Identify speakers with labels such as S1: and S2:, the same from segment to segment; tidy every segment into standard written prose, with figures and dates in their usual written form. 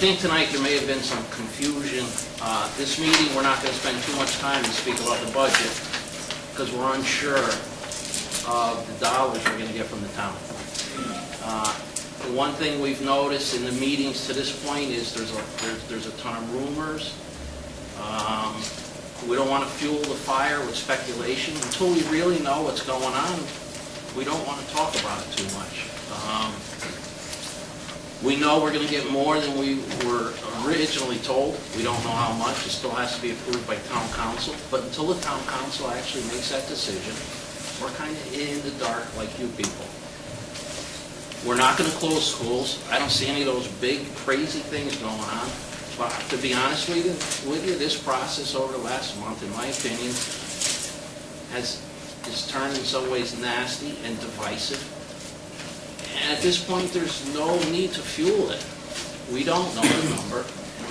S1: think tonight there may have been some confusion. This meeting, we're not going to spend too much time to speak about the budget because we're unsure of the dollars we're going to get from the town. The one thing we've noticed in the meetings to this point is there's a ton of rumors. We don't want to fuel the fire with speculation. Until we really know what's going on, we don't want to talk about it too much. We know we're going to get more than we were originally told. We don't know how much. It still has to be approved by town council. But until the town council actually makes that decision, we're kind of in the dark like you people. We're not going to close schools. I don't see any of those big, crazy things going on. But to be honest with you, this process over the last month, in my opinion, is turned in some ways nasty and divisive. And at this point, there's no need to fuel it. We don't know the number.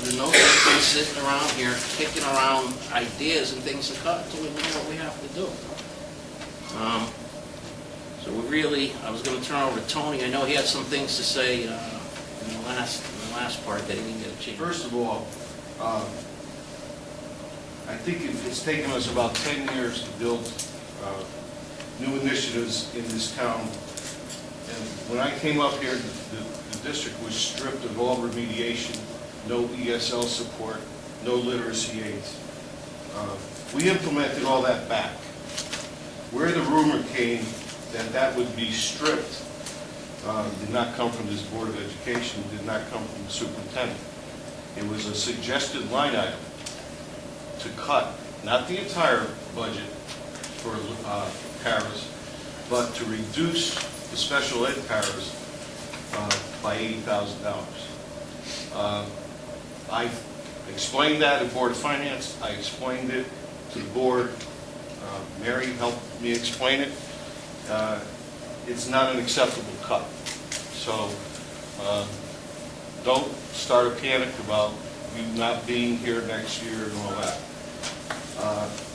S1: There's no sense in sitting around here kicking around ideas and things to cut until we know what we have to do. So I was going to turn over to Tony. I know he had some things to say in the last part that he didn't get a chance.
S2: First of all, I think it's taken us about 10 years to build new initiatives in this town. And when I came up here, the district was stripped of all remediation, no ESL support, no literacy aids. We implemented all that back. Where the rumor came that would be stripped did not come from this Board of Education, did not come from the superintendent. It was a suggested line item to cut, not the entire budget for paras, but to reduce the special ed paras by $80,000. I explained that at Board of Finance. I explained it to the board. Mary helped me explain it. It's not an acceptable cut. So don't start a panic about you not being here next year and all that.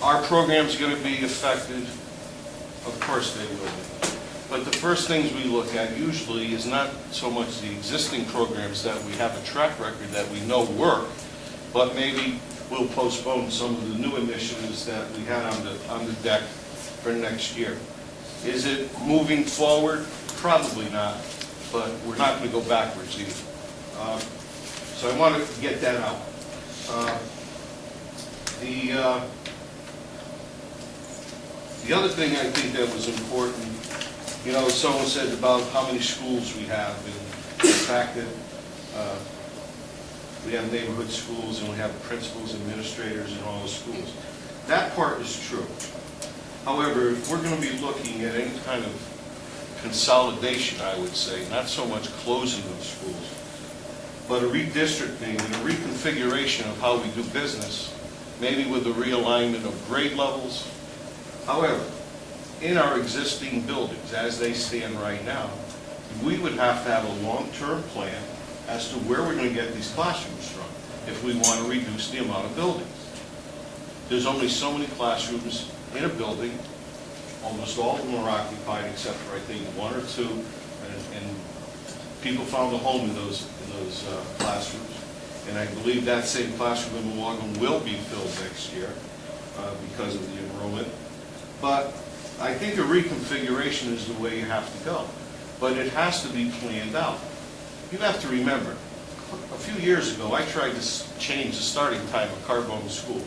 S2: Our program's going to be affected. Of course they will be. But the first things we look at usually is not so much the existing programs that we have a track record that we know work, but maybe we'll postpone some of the new initiatives that we had on the deck for next year. Is it moving forward? Probably not, but we're not going to go backwards either. So I want to get that out. The other thing I think that was important, you know, someone said about how many schools we have, and the fact that we have neighborhood schools and we have principals, administrators in all the schools. That part is true. However, if we're going to be looking at any kind of consolidation, I would say, not so much closing of schools, but a redistricting and a reconfiguration of how we do business, maybe with a realignment of grade levels. However, in our existing buildings, as they stand right now, we would have to have a long-term plan as to where we're going to get these classrooms from if we want to reduce the amount of buildings. There's only so many classrooms in a building. Almost all of them are occupied except for, I think, one or two, and people found a home in those classrooms. And I believe that same classroom in Milwaukee will be filled next year because of the enrollment. But I think a reconfiguration is the way you have to go. But it has to be planned out. You have to remember, a few years ago, I tried to change the starting time of Carbone School.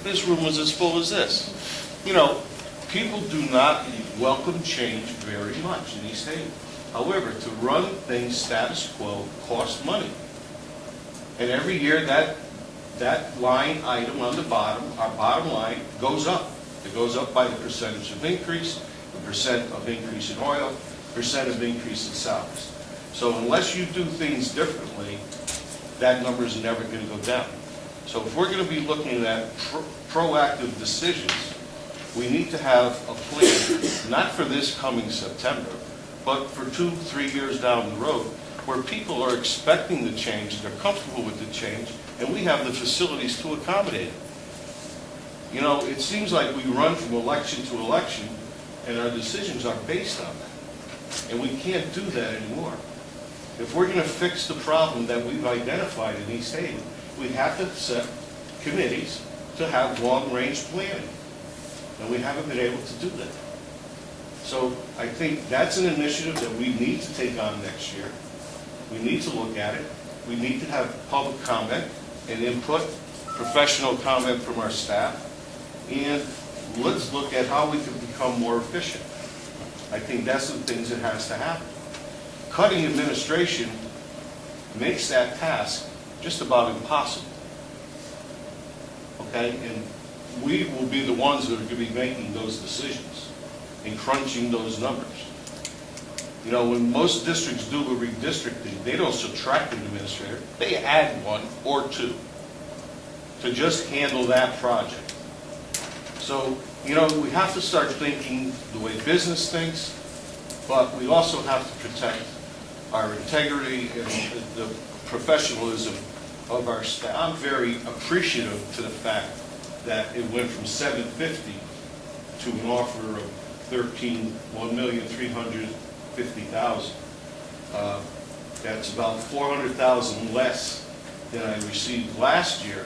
S2: This room was as full as this. You know, people do not welcome change very much in East Haven. However, to run things status quo costs money. And every year that line item on the bottom, our bottom line, goes up. It goes up by the percentage of increase, the percent of increase in oil, percent of increase in salaries. So unless you do things differently, that number is never going to go down. So if we're going to be looking at proactive decisions, we need to have a plan, not for this coming September, but for 2-3 years down the road, where people are expecting the change, they're comfortable with the change, and we have the facilities to accommodate it. You know, it seems like we run from election to election, and our decisions are based on that. And we can't do that anymore. If we're going to fix the problem that we've identified in East Haven, we have to set committees to have long-range planning. And we haven't been able to do that. So I think that's an initiative that we need to take on next year. We need to look at it. We need to have public comment and input, professional comment from our staff, and let's look at how we can become more efficient. I think that's the things that has to happen. Cutting administration makes that task just about impossible. Okay, and we will be the ones that are going to be making those decisions and crunching those numbers. You know, when most districts do a redistricting, they don't subtract an administrator, they add one or two to just handle that project. So, you know, we have to start thinking the way business thinks, but we also have to protect our integrity and the professionalism of our staff. I'm very appreciative to the fact that it went from $750,000 to an offer of $1,350,000. That's about $400,000 less than I received last year,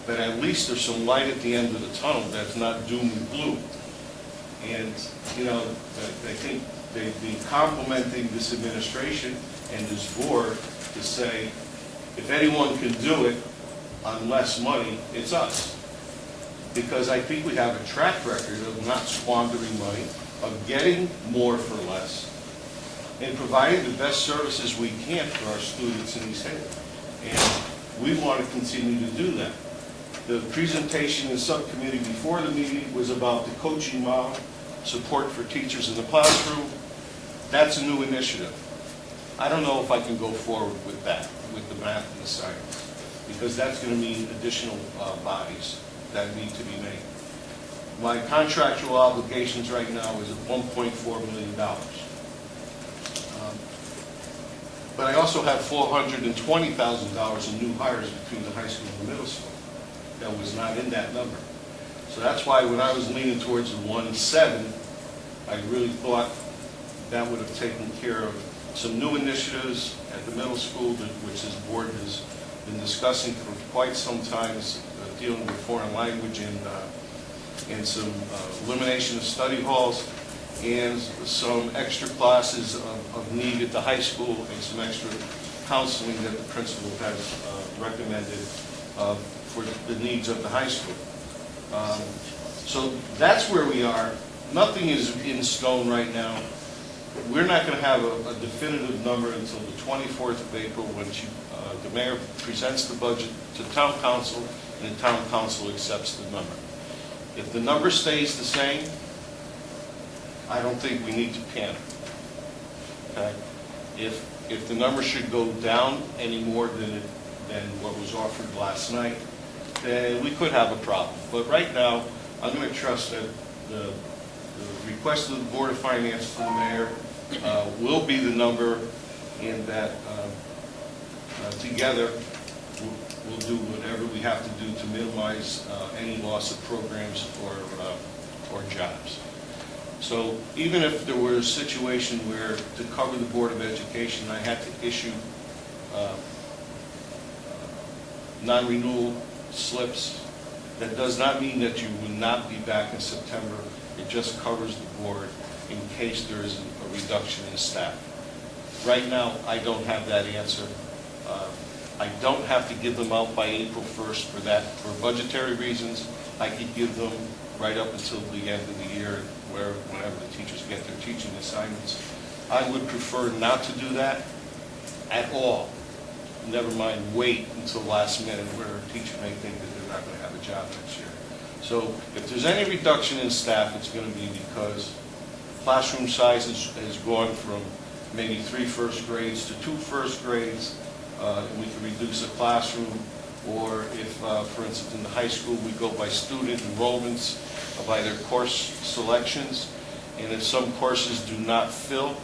S2: but at least there's some light at the end of the tunnel that's not doom and gloom. And, you know, I think they've been complimenting this administration and this board to say, if anyone can do it on less money, it's us. Because I think we have a track record of not squandering money, of getting more for less, and providing the best services we can for our students in East Haven. And we want to continue to do that. The presentation in subcommittee before the meeting was about the coaching model, support for teachers in the classroom. That's a new initiative. I don't know if I can go forward with that, with the math and the science, because that's going to mean additional bodies that need to be made. My contractual obligations right now is at $1.4 million. But I also have $420,000 in new hires between the high school and the middle school. That was not in that number. So that's why when I was leaning towards the 1.7, I really thought that would have taken care of some new initiatives at the middle school, which this board has been discussing for quite some time, dealing with foreign language and some elimination of study halls, and some extra classes of need at the high school, and some extra counseling that the principal has recommended for the needs of the high school. So that's where we are. Nothing is in stone right now. We're not going to have a definitive number until the 24th of April when the mayor presents the budget to town council and the town council accepts the number. If the number stays the same, I don't think we need to panic. Okay? If the number should go down any more than what was offered last night, then we could have a problem. But right now, I'm going to trust that the request of the Board of Finance to the mayor will be the number, and that together we'll do whatever we have to do to minimize any loss of programs or jobs. So even if there were a situation where, to cover the Board of Education, I had to issue non-renewal slips, that does not mean that you will not be back in September. It just covers the board in case there is a reduction in staff. Right now, I don't have that answer. I don't have to give them out by April 1st for budgetary reasons. I could give them right up until the end of the year, whenever the teachers get their teaching assignments. I would prefer not to do that at all. Never mind wait until last minute where a teacher may think that they're not going to have a job next year. So if there's any reduction in staff, it's going to be because classroom size has gone from maybe 3 first grades to 2 first grades. We can reduce a classroom, or if, for instance, in the high school, we go by student enrollments by their course selections, and if some courses do not fill,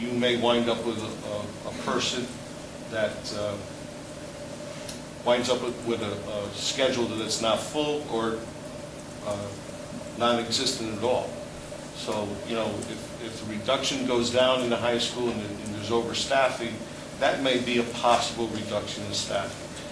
S2: you may wind up with a person that winds up with a schedule that's not full or non-existent at all. So, if the reduction goes down in the high school and there's overstaffing, that may be a possible reduction in staffing.